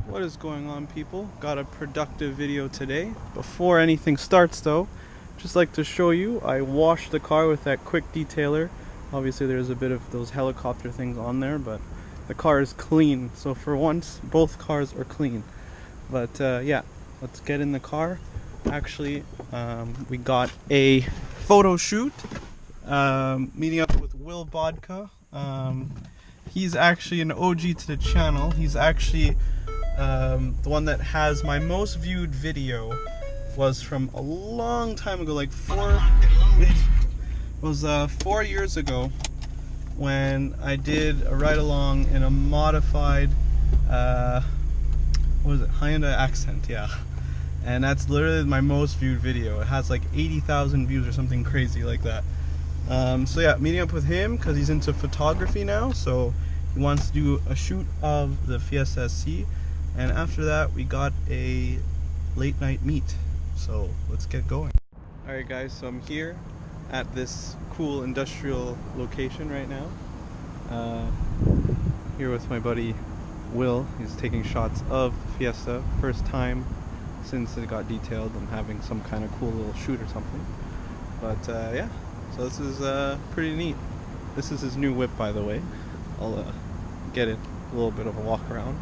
What is going on, people? Got a productive video today. Before anything starts though, just like to show you, I washed the car with that quick detailer. Obviously there's a bit of those helicopter things on there, but the car is clean. So for once, both cars are clean. But yeah, let's get in the car. Actually, we got a photo shoot, meeting up with Will Vodka. He's actually an OG to the channel. He's actually the one that has my most viewed video. Was from a long time ago, like 4 years ago, when I did a ride along in a modified what was it, Hyundai Accent, yeah. And that's literally my most viewed video. It has like 80,000 views or something crazy like that. So yeah, meeting up with him because he's into photography now, so he wants to do a shoot of the Fiesta SC, and after that we got a late night meet. So let's get going. Alright guys, so I'm here at this cool industrial location right now. Here with my buddy Will. He's taking shots of Fiesta. First time since it got detailed. I'm having some kind of cool little shoot or something. But yeah, so this is pretty neat. This is his new whip, by the way. I'll get it a little bit of a walk around.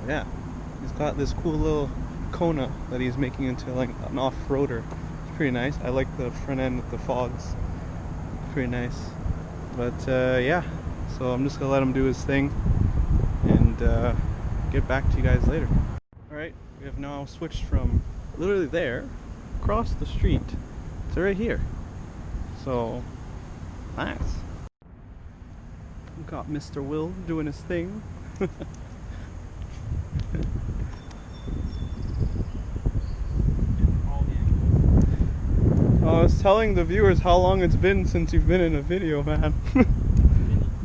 Yeah, he's got this cool little Kona that he's making into like an off-roader. It's pretty nice. I like the front end with the fogs. Pretty nice. But yeah, so I'm just gonna let him do his thing and get back to you guys later. Alright, we have now switched from literally there across the street to right here. So nice. We got Mr. Will doing his thing. I was telling the viewers how long it's been since you've been in a video, man. It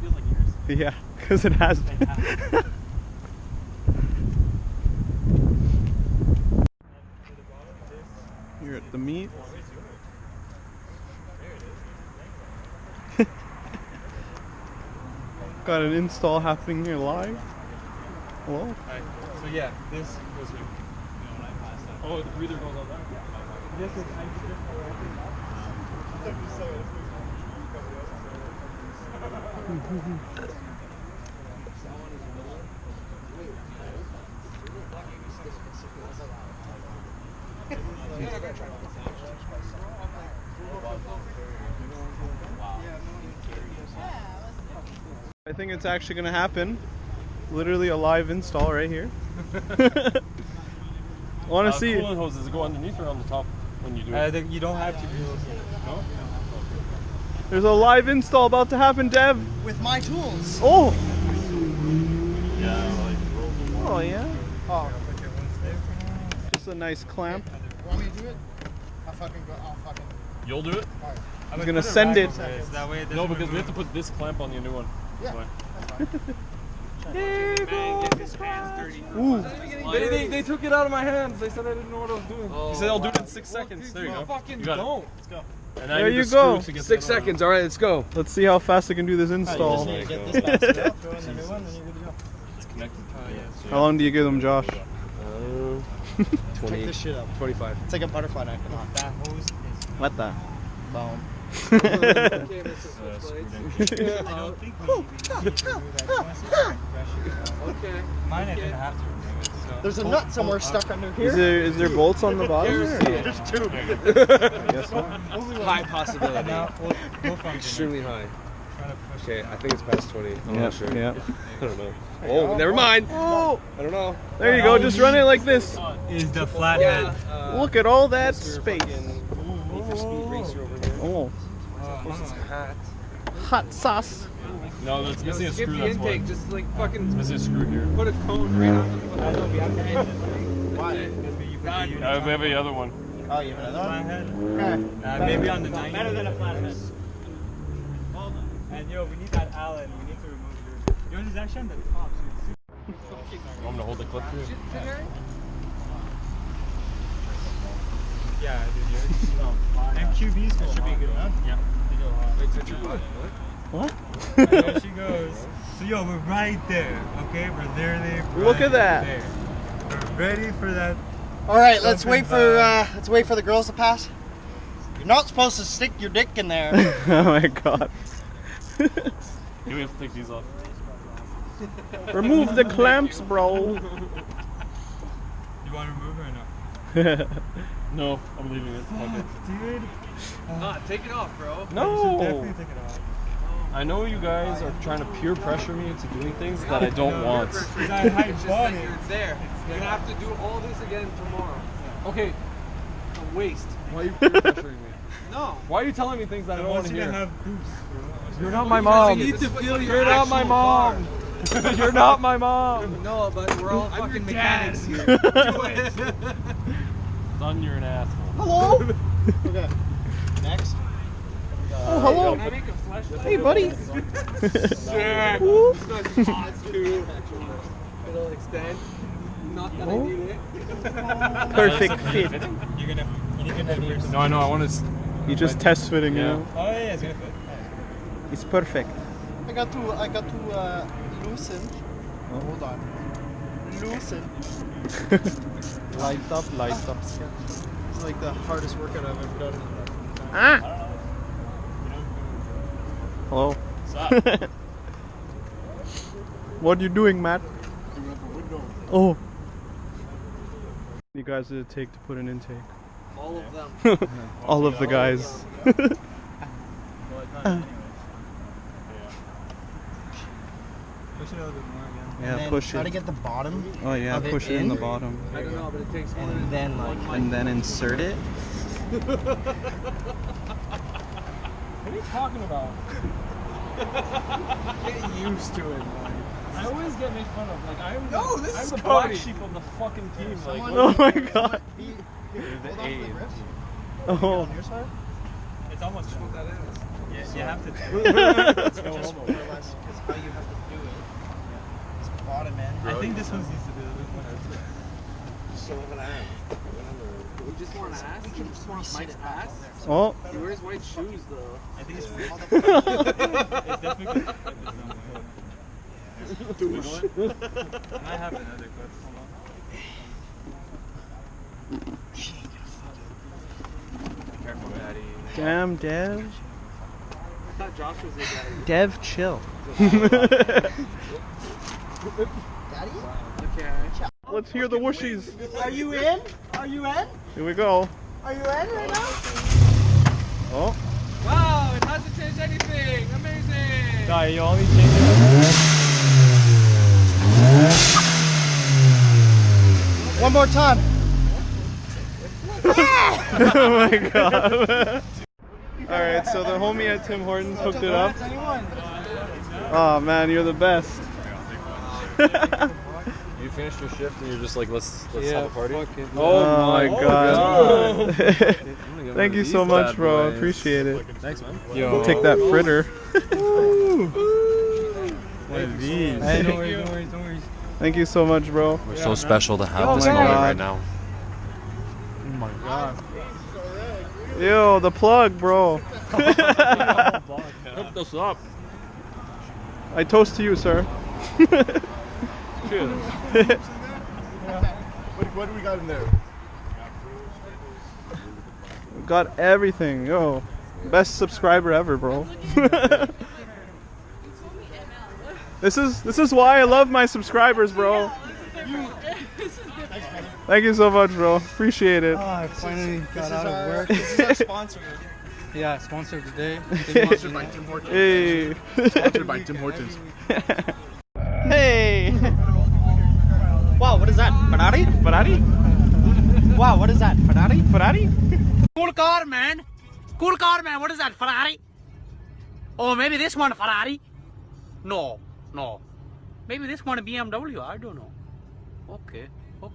feels like years. Yeah, because it has been. You're at the meet. Got an install happening here live. Hello? Hi. So yeah, this goes here. Oh, the breather goes on that? This is I think it's actually going to happen. Literally a live install right here. I want to see. Coolant hoses go underneath or on the top when you do it? You don't have to do those. No? There's a live install about to happen, Dev. With my tools. Oh. Yeah, like Oh yeah. Oh. Just a nice clamp. You want me to do it? I'll fucking go. I'll fucking. You'll do it? Alright. I'm gonna send it. That way No, because we have to put this clamp on your new one. Yeah. That's why. Ooh. They took it out of my hands. They said I didn't know what I was doing. He said I'll do it in 6 seconds. There you go. Fucking You got it. don't. Let's go. And There you go. 6 seconds. All right, let's go. Let's see how fast I can do this install. Just need to get this bastard out, throw in the new one, and you're good to go. It's connected. Yeah. How long do you give them, Josh? 20, Check this shit out. 25. It's like a butterfly knife. That hose is What the? bone. Okay. I don't think we need to do that. Mine I didn't have to remove it. So. There's a nut somewhere stuck under here. Is there bolts on the bottom? There's two. Yes, sir. High possibility. Now, we'll function. Extremely high. Try to push Okay, I think it's past 20. I'm Yeah, not sure. yeah. I don't know. Oh, never mind. Oh, I don't know. there you go. Just run it like this. Is the flathead. Look at all that Mr. space. fucking Need for Speed Racer over here. Oh, What's his hat? hot sauce. No, it's missing a screw. That's why. Just like fucking It's missing a screw here. put a cone right on the I know behind the engine. Why? We have the other one. Oh, you have another one? Okay. Maybe on the 90. Better than a flathead. And yo, we need that Allen. We need to remove yours. Yours is actually on the top, so it's super. You want me to hold the clip too? Yeah, dude, yours. MQB's should be good enough. Yeah. Wait, so you put what? What? There she goes. So yo, we're right there. Okay, we're literally right Look at that. there. We're ready for that. All right, let's wait for the girls to pass. You're not supposed to stick your dick in there. Oh my god. We have to take these off. Remove the clamps, bro. You want to remove her or no? No, I'm leaving it. Fuck it. Dude. Take it off, bro. No! Definitely take it off. I know you guys are trying to peer pressure me into doing things that I don't want. I bought it. You're there. You're gonna have to do all this again tomorrow. Okay, It's a waste. why are you peer pressuring me? No. Why are you telling me things that I don't want to hear? Have boost, You're not my mom. You need to feel your You're not my actual mom. You're not my mom. No, but we're all fucking mechanics here. Son, you're an asshole. Hello. Okay. Next. Oh, hello. Can I make a flashlight? Hey, buddy. It'll extend. Not that I need it. Perfect fit. You're gonna first. No, I know. I want to. You just test fitting, you Yeah. know? Oh yeah, it's gonna fit. It's perfect. I got to loosen. Oh, hold on. Loosen. Light up. It's like the hardest workout I've ever done. Ah. Hello. What are you doing, Matt? Oh. You guys did it take to put an intake? All of them. All of the guys. Push it a little bit more again. Yeah, push Try to it. get the bottom. Oh yeah, of it push it in in. the bottom. I don't know, but it takes one. And then like. And then insert it. What are you talking about? Get used to it, man. I always get made fun of. Like I'm. No, this I'm is the black Cody. sheep of the fucking team. Like. Oh my god. You're the Hold on to the AIDS. grips. Oh. On your side? It's almost What that is. Yeah, you have to. Just more or less, because how you have to do it. It's bottom end. I think this one's needs to be a little bit more. We just want to ask. We can just want to Mike's ass. Oh. He wears white shoes though. I think it's Motherfucker. definitely good. And I have another clip. Hold on. Careful, Daddy. Damn, Dev. I thought Josh was your guy. Dev, chill. Daddy? Okay. Let's hear the whooshies. Are you in? Are you in? Here we go. Are you in right now? Oh. Wow, it hasn't changed anything. Amazing. Guy, you only change it. One more time. Oh my god. Alright, so the homie at Tim Hortons hooked it up. Oh man, you're the best. You finished your shift and you're just like, let's have a party. Oh my god. Thank you so much, bro. boys. Appreciate it. Thanks, man. We'll take that fritter. One of these. Hey, don't worry. Thank you so much, bro. We're so special to have Oh this my moment God. right now. Oh my god. Yo, the plug, bro. Hook this up. I toast to you, sir. Cheers. What do we got in there? Got everything. Yo, best subscriber ever, bro. This is why I love my subscribers, bro. Thank you so much, bro. Appreciate it. Oh, I finally got out of work. This is our sponsor. Yeah, sponsor today. Sponsored by Tim Hortons. Hey. Sponsored by Tim Hortons. Hey. Wow, what is that? Ferrari? Ferrari? Wow, what is that? Ferrari? Ferrari? Cool car, man. Cool car, man. What is that? Ferrari? Oh, maybe this one Ferrari? No. Maybe this one a BMW. I don't know. Okay,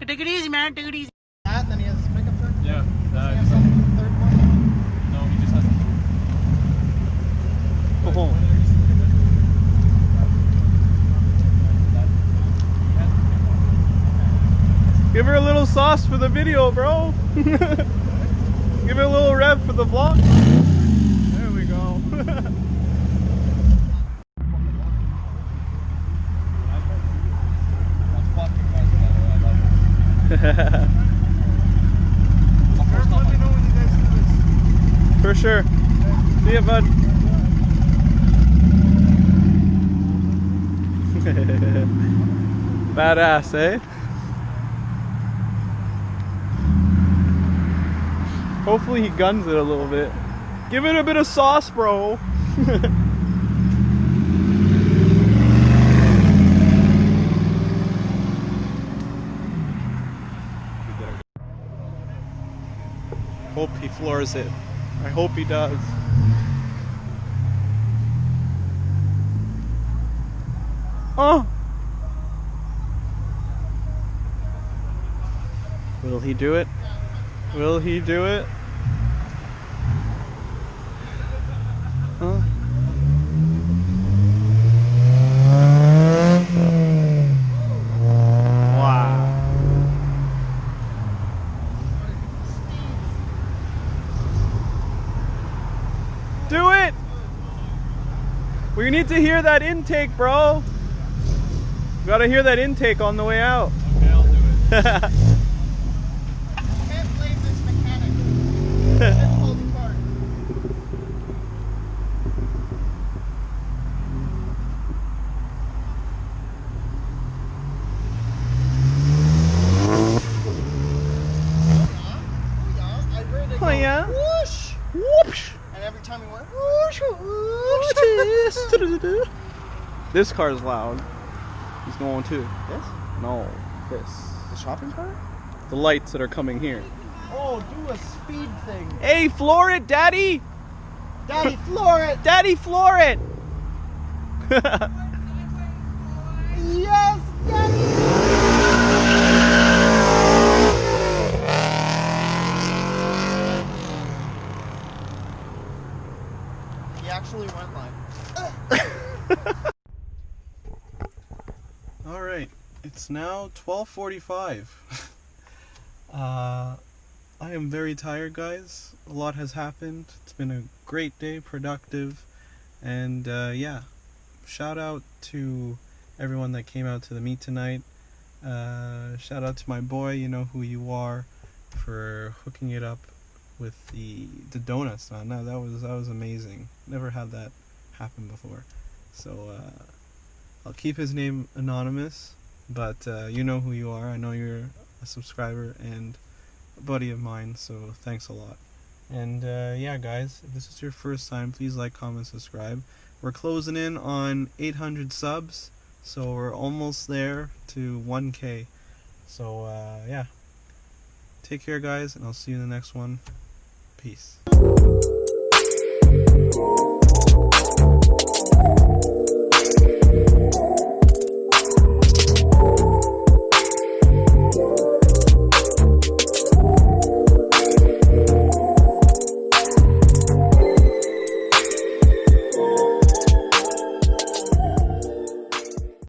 take it easy, man. Take it easy. That, then he has his pickup truck. Yeah. He has some third one. No, he just has to. Oh. Give her a little sauce for the video, bro. Give it a little rev for the vlog. There we go. For sure. See ya, bud. Badass, eh? Hopefully he guns it a little bit. Give it a bit of sauce, bro. Hope he floors it. I hope he does. Oh! Will he do it? Will he do it? Huh? Wow. Do it! We need to hear that intake, bro. We gotta hear that intake on the way out. Okay, I'll do it. Can't blame this mechanic. It falls apart. Oh yeah? Whoosh! Whoosh! And every time he went whoosh, whoosh. This car's loud. He's going too. This? No, this. The shopping cart? The lights that are coming here. Oh, do a speed thing. Hey, floor it, Daddy! Daddy, floor it! Daddy, floor it! Yes, Daddy! He actually went like... Alright, it's now 12:45. I am very tired, guys. A lot has happened. It's been a great day, productive, and yeah, shout out to everyone that came out to the meet tonight. Shout out to my boy, you know who you are, for hooking it up with the donuts. No, that was amazing. Never had that happen before. So I'll keep his name anonymous, but you know who you are. I know you're a subscriber and a buddy of mine, so thanks a lot. And yeah, guys, if this is your first time, please like, comment, subscribe. We're closing in on 800 subs, so we're almost there to 1K. So yeah, take care, guys, and I'll see you in the next one. Peace.